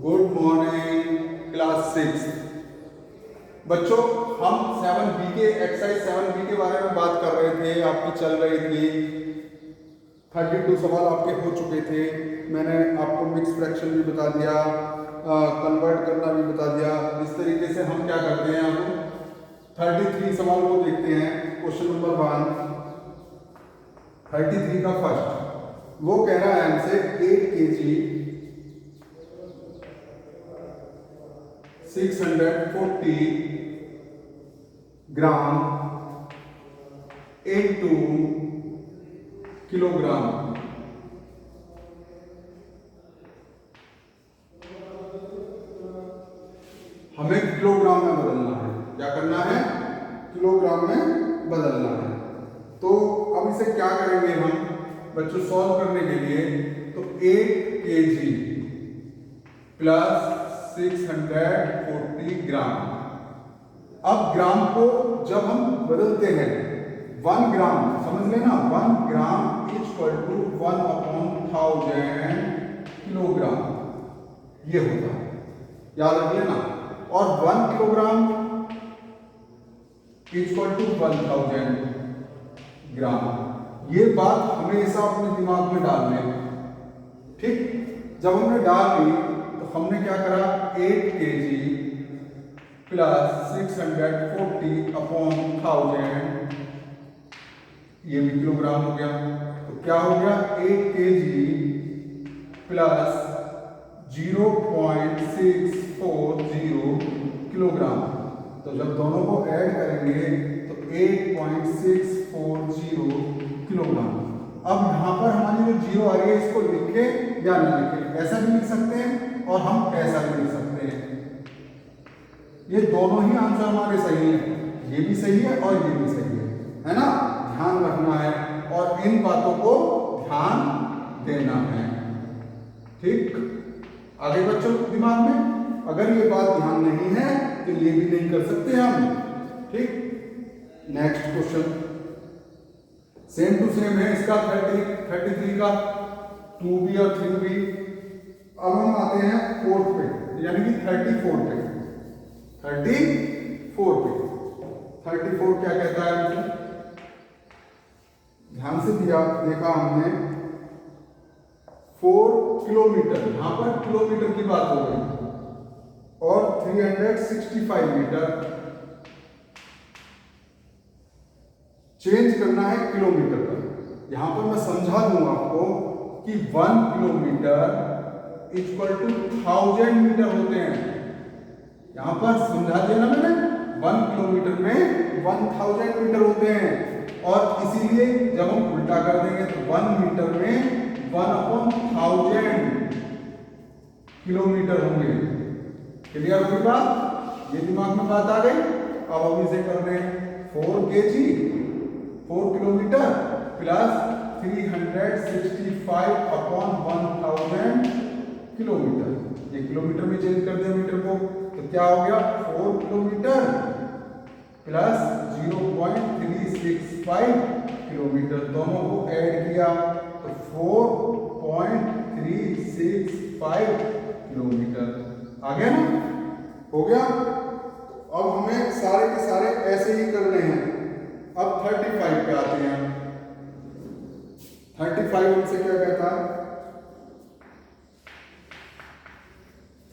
Good morning class 6। बच्चों, हम 7B के एक्सरसाइज 7B के बारे में बात कर रहे थे। आपकी चल रही थी 32 सवाल आपके हो चुके थे। मैंने आपको मिक्स फ्रैक्शन भी बता दिया, कन्वर्ट करना भी बता दिया। इस तरीके से हम क्या करते हैं, अब 33 सवाल को देखते हैं। क्वेश्चन नंबर 1 33 का फर्स्ट वो कह रहा है हमसे 8 kg 640 ग्राम इनटू किलोग्राम। हमें किलोग्राम में बदलना है। क्या करना है? किलोग्राम में बदलना है। तो अब इसे क्या करेंगे हम बच्चों सॉल्व करने के लिए? तो 8 kg प्लस 640 ग्राम। अब ग्राम को जब हम बदलते हैं 1 ग्राम, समझ लेना 1 ग्राम इक्वल टू 1/1000 किलोग्राम, ये होता है, याद रख लेना। और 1 किलोग्राम इक्वल टू 1000 ग्राम। ये बात हमेशा अपने दिमाग में डाल लें। ठीक, जब हमने डाल ली तो हमने क्या करा, 8 kg प्लस 640/1000, ये भी किलोग्राम हो गया। तो क्या हो गया, 8 kg प्लस 0.640 किलोग्राम। तो जब दोनों को ऐड करेंगे तो 8.640 किलोग्राम। अब यहां पर हमारी जो जीरो आ रही है, इसको लिखे या ना लिखे, ऐसा भी लिख सकते हैं और हम ऐसा भी लिख सकते हैं। ये दोनों ही आंसर हमारे सही हैं, ये भी सही है और ये भी सही है ना? ध्यान रखना है और इन बातों को ध्यान देना है। ठीक, आगे बच्चों दिमाग में अगर ये बात ध्यान नहीं है तो ये भी नहीं कर सकते हम। ठीक, next question same to same है इसका, 33 का 2B और 3B। अब हम आते हैं 4 पे, यानी कि 34 पे। 34 क्या कहता है? ध्यान से देखा हमने 4 किलोमीटर, यहां पर किलोमीटर की बात हो गई, और 365 मीटर। चेंज करना है किलोमीटर पर। यहां पर मैं समझा दूंगा आपको कि 1 किलोमीटर इक्वल टू 1000 मीटर होते हैं। यहां पर समझा दिया ना मैंने, 1 किलोमीटर में 1000 मीटर होते हैं। और इसीलिए जब हम उल्टा कर देंगे तो 1 मीटर में 1/1000 किलोमीटर होंगे। क्लियर होगी बात? ये दिमाग में बात आ गई। अब हम इसे कर रहे हैं 4 kg 4 किलोमीटर प्लस 365/1000 किलोमीटर। ये किलोमीटर में चेंज कर दिया मीटर को, तो क्या हो गया, 4 किलोमीटर प्लस 0.365 किलोमीटर। दोनों को ऐड किया तो 4.365 किलोमीटर आ गया ना? हो गया। अब हमें सारे के सारे ऐसे ही करने हैं। अब 35 पे आते हैं। 35 हमसे क्या कहता है?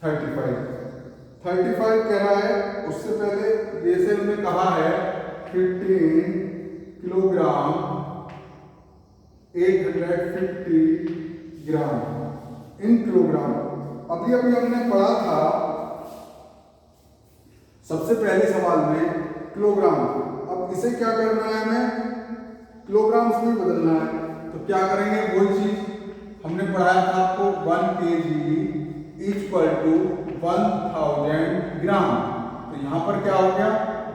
35 कह रहा है, उससे पहले जैसे हमने कहा है 15 किलोग्राम 850 ग्राम इन किलोग्राम। अभी हमने पढ़ा था सबसे पहले सवाल में किलोग्राम। अब इसे क्या करना है, हमें किलोग्राम में बदलना है। तो क्या करेंगे, वही चीज हमने पढ़ाया था आपको, 1 kg इक्वल टू 1000 ग्राम। तो यहां पर क्या हो गया,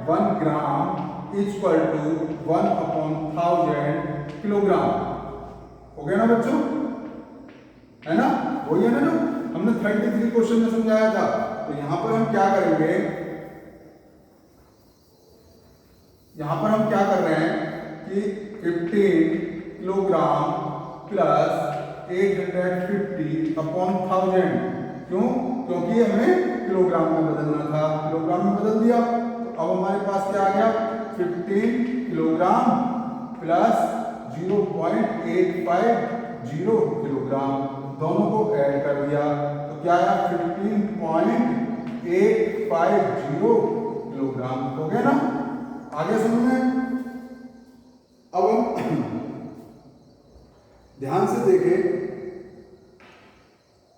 1 ग्राम इक्वल टू 1/1000 किलोग्राम। हो गया ना बच्चों? है ना? वही है ना जो हमने 33 क्वेश्चन में समझाया था। तो यहां पर हम क्या करेंगे, यहां पर हम क्या कर रहे हैं कि 15 किलोग्राम प्लस 850/1000। क्यों? क्योंकि हमें किलोग्राम में बदलना था, किलोग्राम में बदल दिया। तो अब हमारे पास क्या आ गया, 15 किलोग्राम प्लस 0.850 किलोग्राम, दोनों को ऐड कर दिया तो क्या आया, 15.850 किलोग्राम हो गया ना। आगे समझ में। अब हम ध्यान से देखें,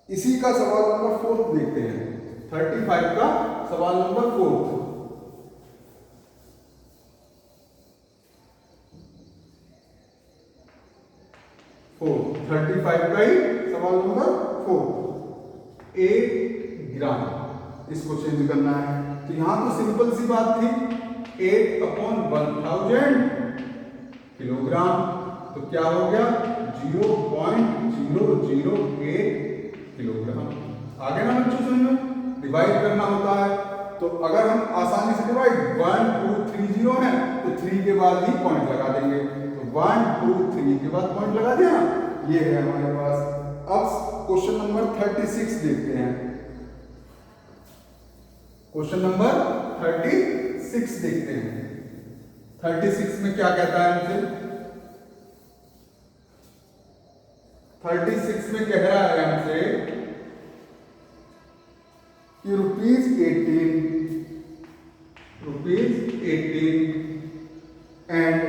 इसी का सवाल नंबर 4 देखते हैं, 35 का सवाल नंबर 4। 35 का ही सवाल नंबर 4, 8 ग्राम, इसको चेंज करना है। तो यहां तो सिंपल सी बात थी, 8/1000 किलोग्राम, तो क्या हो गया, 0.008 किलोग्राम। आगे ना बच्चों समझ में, डिवाइड करना होता है, तो अगर हम आसानी से डिवाइड 1 2 3 0 है तो 3 के बाद ही पॉइंट लगा देंगे, तो 1 2 3 के बाद पॉइंट लगा दिया, ये है हमारे पास। अब क्वेश्चन नंबर 36 देखते हैं, क्वेश्चन नंबर 36 देखते हैं। 36 में क्या कहता है हमसे, 36 में कह रहा है हमसे कि रुपीज 18 एंड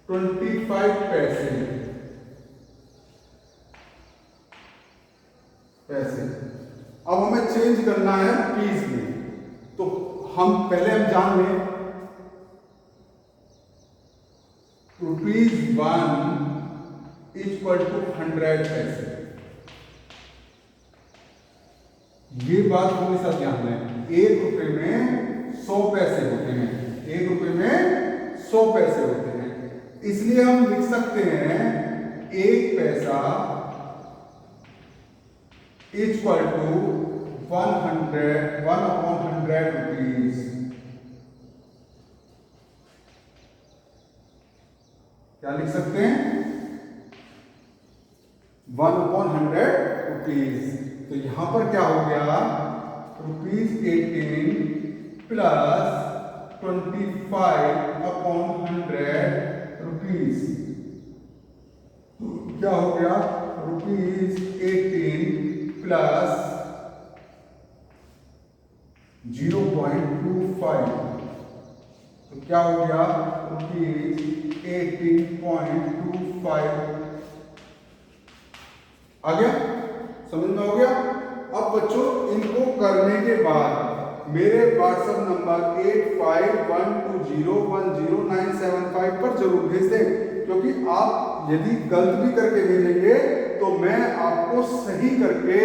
25 पैसे अब हमें चेंज करना है रुपीज में। तो हम पहले हम जान लें, ₹1 इक्वल टू 100 पैसे। ये बात हमेशा ध्यान दें, 1 रुपए में 100 पैसे होते हैं, 1 रुपए में 100 पैसे होते हैं, इसलिए हम लिख सकते हैं 1 पैसा इक्वल टू 1/100 रुपीज। क्या लिख सकते हैं, 1/100 रुपीज। तो यहां पर क्या हो गया, ₹18 प्लस 25/100 रुपीज, क्या हो गया, ₹18 प्लस 0.25, तो क्या हो गया, ₹18.25 आ गया, समझ में हो गया। अब बच्चों इनको करने के बाद मेरे व्हाट्सएप नंबर 8512010975 पर जरूर भेज दें, क्योंकि आप यदि गलत भी करके भेजेंगे तो मैं आपको सही करके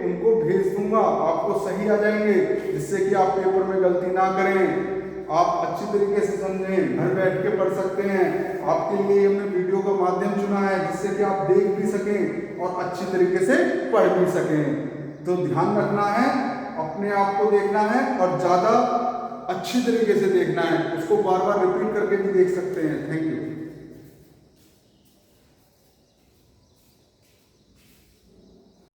उनको भेज दूंगा, आपको सही आ जाएंगे, जिससे कि आप पेपर में गलती ना करें, आप अच्छी तरीके से समझें, घर बैठ के पढ़ सकते हैं। आपके लिए हमने वीडियो का माध्यम चुना है, जिससे कि आप देख भी सकें और अच्छी तरीके से पढ़ भी सकें। तो ध्यान रखना है, अपने आप को देखना है और ज्यादा अच्छी तरीके से देखना है, उसको बार बार रिपीट करके भी देख सकते हैं। Thank you.